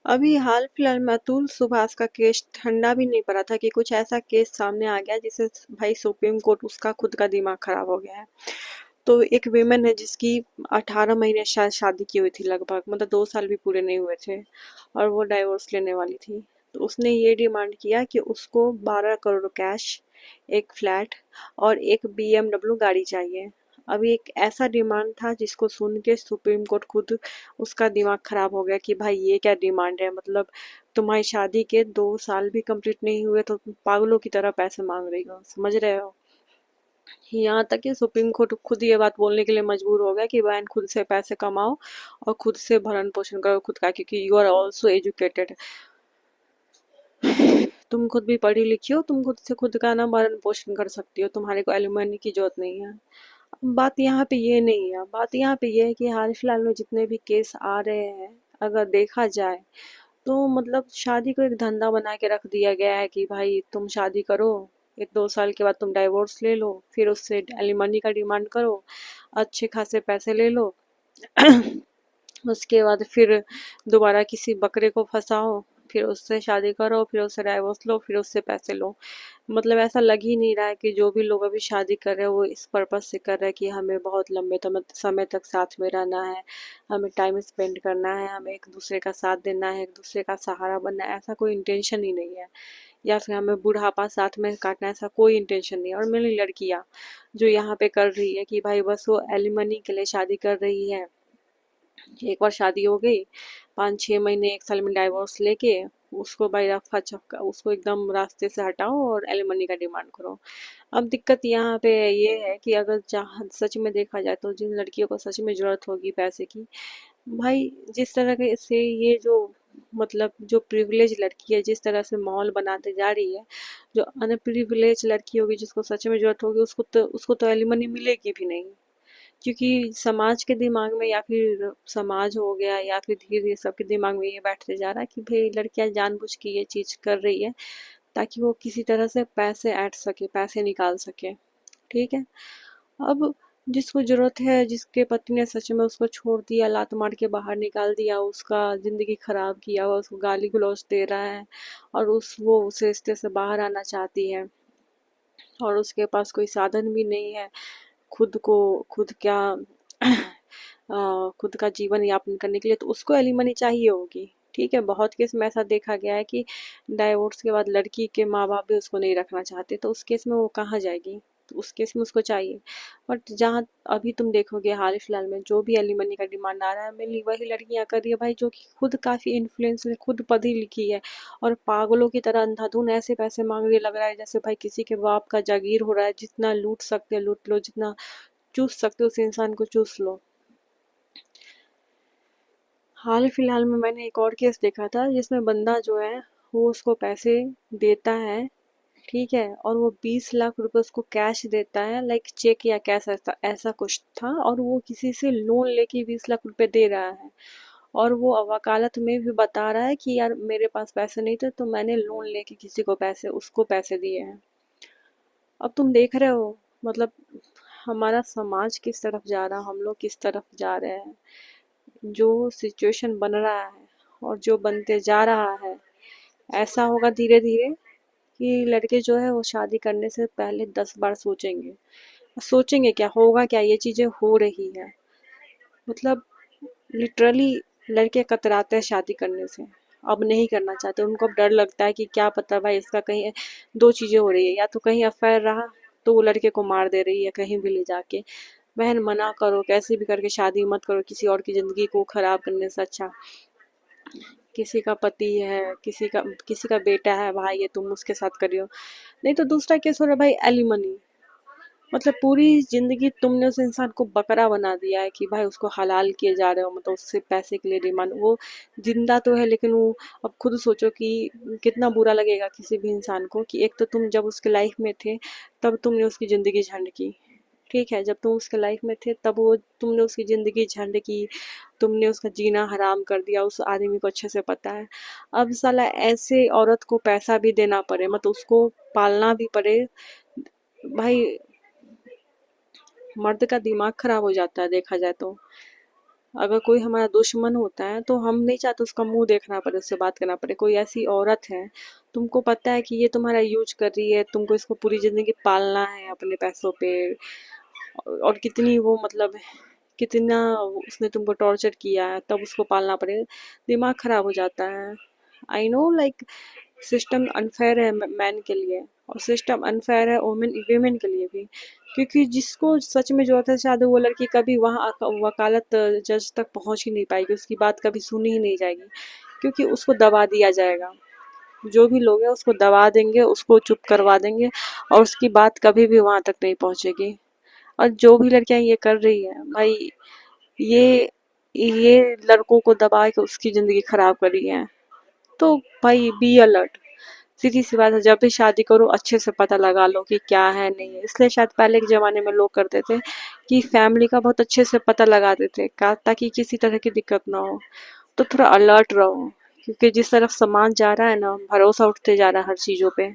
अभी हाल फिलहाल में अतुल सुभाष का केस ठंडा भी नहीं पड़ा था कि कुछ ऐसा केस सामने आ गया जिससे भाई सुप्रीम कोर्ट उसका खुद का दिमाग खराब हो गया है। तो एक विमेन है जिसकी 18 महीने शायद शादी की हुई थी, लगभग मतलब 2 साल भी पूरे नहीं हुए थे, और वो डाइवोर्स लेने वाली थी। तो उसने ये डिमांड किया कि उसको 12 करोड़ कैश, एक फ्लैट और एक BMW गाड़ी चाहिए। अभी एक ऐसा डिमांड था जिसको सुन के सुप्रीम कोर्ट खुद उसका दिमाग खराब हो गया कि भाई ये क्या डिमांड है, मतलब तुम्हारी शादी के 2 साल भी कंप्लीट नहीं हुए तो तुम पागलों की तरह पैसे मांग रही हो, समझ रहे हो। यहाँ तक कि सुप्रीम कोर्ट खुद ये बात बोलने के लिए मजबूर हो गया कि बहन खुद से पैसे कमाओ और खुद से भरण पोषण करो खुद का, क्योंकि यू आर ऑल्सो एजुकेटेड। तुम खुद भी पढ़ी लिखी हो, तुम खुद से खुद का ना भरण पोषण कर सकती हो, तुम्हारे को एलिमनी की जरूरत नहीं है। बात यहाँ पे ये नहीं है, बात यहाँ पे ये है कि हाल फिलहाल में जितने भी केस आ रहे हैं, अगर देखा जाए तो मतलब शादी को एक धंधा बना के रख दिया गया है कि भाई तुम शादी करो, 1-2 साल के बाद तुम डाइवोर्स ले लो, फिर उससे एलिमनी का डिमांड करो, अच्छे खासे पैसे ले लो। उसके बाद फिर दोबारा किसी बकरे को फंसाओ, फिर उससे शादी करो, फिर उससे डाइवोर्स लो, फिर उससे पैसे लो। मतलब ऐसा लग ही नहीं रहा है कि जो भी लोग अभी शादी कर रहे हैं वो इस पर्पज से कर रहे हैं कि हमें बहुत लंबे समय तक साथ में रहना है, हमें टाइम स्पेंड करना है, हमें एक दूसरे का साथ देना है, एक दूसरे का सहारा बनना है, ऐसा कोई इंटेंशन ही नहीं है। या फिर हमें बुढ़ापा साथ में काटना है, ऐसा कोई इंटेंशन नहीं है। और मेरी लड़कियां जो यहाँ पे कर रही है कि भाई बस वो एलिमनी के लिए शादी कर रही है, एक बार शादी हो गई, 5-6 महीने 1 साल में डाइवोर्स लेके उसको भाई रफा चक्का उसको एकदम रास्ते से हटाओ और एलिमनी का डिमांड करो। अब दिक्कत यहाँ पे ये है कि अगर जहाँ सच में देखा जाए तो जिन लड़कियों को सच में जरूरत होगी पैसे की, भाई जिस तरह के से ये जो मतलब जो प्रिविलेज लड़की है जिस तरह से माहौल बनाते जा रही है, जो अनप्रिविलेज लड़की होगी जिसको सच में जरूरत होगी उसको तो एलिमनी मिलेगी भी नहीं। क्योंकि समाज के दिमाग में या फिर समाज हो गया या फिर धीरे धीरे सबके दिमाग में ये बैठते जा रहा है कि भाई लड़कियां जानबूझ के ये चीज कर रही है ताकि वो किसी तरह से पैसे ऐंठ सके, पैसे निकाल सके। ठीक है। अब जिसको जरूरत है, जिसके पति ने सच में उसको छोड़ दिया, लात मार के बाहर निकाल दिया, उसका जिंदगी खराब किया हुआ, उसको गाली गलौज दे रहा है और वो उस रिश्ते से बाहर आना चाहती है और उसके पास कोई साधन भी नहीं है खुद को खुद क्या खुद का जीवन यापन करने के लिए, तो उसको एलिमनी चाहिए होगी। ठीक है, बहुत केस में ऐसा देखा गया है कि डाइवोर्स के बाद लड़की के माँ बाप भी उसको नहीं रखना चाहते, तो उस केस में वो कहाँ जाएगी, तो उस केस में उसको चाहिए। बट जहाँ अभी तुम देखोगे हाल फिलहाल में जो भी एलिमनी का डिमांड आ रहा है, मेनली वही लड़कियां कर रही है भाई जो कि खुद काफी इन्फ्लुएंस है, खुद पढ़ी लिखी है और पागलों की तरह अंधाधुन ऐसे पैसे मांग रही है, लग रहा है जैसे भाई किसी के बाप का जागीर हो रहा है, जितना लूट सकते लूट लो, जितना चूस सकते हो उस इंसान को चूस लो। हाल फिलहाल में मैंने एक और केस देखा था जिसमें बंदा जो है वो उसको पैसे देता है, ठीक है, और वो 20 लाख रुपए उसको कैश देता है, लाइक चेक या कैश, ऐसा ऐसा कुछ था, और वो किसी से लोन लेके 20 लाख रुपए दे रहा है और वो वकालत में भी बता रहा है कि यार मेरे पास पैसे नहीं थे तो मैंने लोन लेके किसी को पैसे उसको पैसे दिए हैं। अब तुम देख रहे हो मतलब हमारा समाज किस तरफ जा रहा है, हम लोग किस तरफ जा रहे हैं। जो सिचुएशन बन रहा है और जो बनते जा रहा है, ऐसा होगा धीरे धीरे कि लड़के जो है वो शादी करने से पहले 10 बार सोचेंगे। सोचेंगे क्या होगा, क्या ये चीजें हो रही है, मतलब लिटरली लड़के कतराते हैं शादी करने से, अब नहीं करना चाहते, उनको अब डर लगता है कि क्या पता भाई इसका कहीं दो चीजें हो रही है, या तो कहीं अफेयर रहा तो वो लड़के को मार दे रही है कहीं भी ले जाके। बहन मना करो, कैसे भी करके शादी मत करो, किसी और की जिंदगी को खराब करने से अच्छा किसी का पति है, किसी का बेटा है भाई ये तुम उसके साथ करियो। नहीं तो दूसरा केस हो रहा है भाई एलिमनी, मतलब पूरी जिंदगी तुमने उस इंसान को बकरा बना दिया है कि भाई उसको हलाल किए जा रहे हो, मतलब उससे पैसे के लिए डिमांड, वो जिंदा तो है लेकिन वो, अब खुद सोचो कि कितना बुरा लगेगा किसी भी इंसान को कि एक तो तुम जब उसके लाइफ में थे तब तुमने उसकी जिंदगी झंड की। ठीक है, जब तुम उसके लाइफ में थे तब वो तुमने उसकी जिंदगी झंड की, तुमने उसका जीना हराम कर दिया, उस आदमी को अच्छे से पता है। अब साला ऐसे औरत को पैसा भी देना पड़े, मतलब उसको पालना भी पड़े, भाई मर्द का दिमाग खराब हो जाता है देखा जाए तो। अगर कोई हमारा दुश्मन होता है तो हम नहीं चाहते उसका मुंह देखना पड़े, उससे बात करना पड़े। कोई ऐसी औरत है, तुमको पता है कि ये तुम्हारा यूज कर रही है, तुमको इसको पूरी जिंदगी पालना है अपने पैसों पे, और कितनी वो मतलब कितना उसने तुमको टॉर्चर किया है, तब उसको पालना पड़ेगा, दिमाग खराब हो जाता है। I know like system unfair है मैन के लिए, और सिस्टम अनफेयर है वुमेन वीमेन के लिए भी, क्योंकि जिसको सच में जरूरत है शायद वो लड़की कभी वहाँ वकालत जज तक पहुंच ही नहीं पाएगी, उसकी बात कभी सुनी ही नहीं जाएगी, क्योंकि उसको दबा दिया जाएगा। जो भी लोग हैं उसको दबा देंगे, उसको चुप करवा देंगे, और उसकी बात कभी भी वहां तक नहीं पहुंचेगी। और जो भी लड़कियां ये कर रही है भाई, ये ये लड़कों को दबा के उसकी जिंदगी खराब कर रही है। तो भाई बी अलर्ट। सीधी सी बात है, जब भी शादी करो अच्छे से पता लगा लो कि क्या है नहीं है। इसलिए शायद पहले के जमाने में लोग करते थे कि फैमिली का बहुत अच्छे से पता लगाते थे ताकि किसी तरह की दिक्कत ना हो। तो थोड़ा अलर्ट रहो, क्योंकि जिस तरफ समाज जा रहा है ना, भरोसा उठते जा रहा है हर चीजों पे।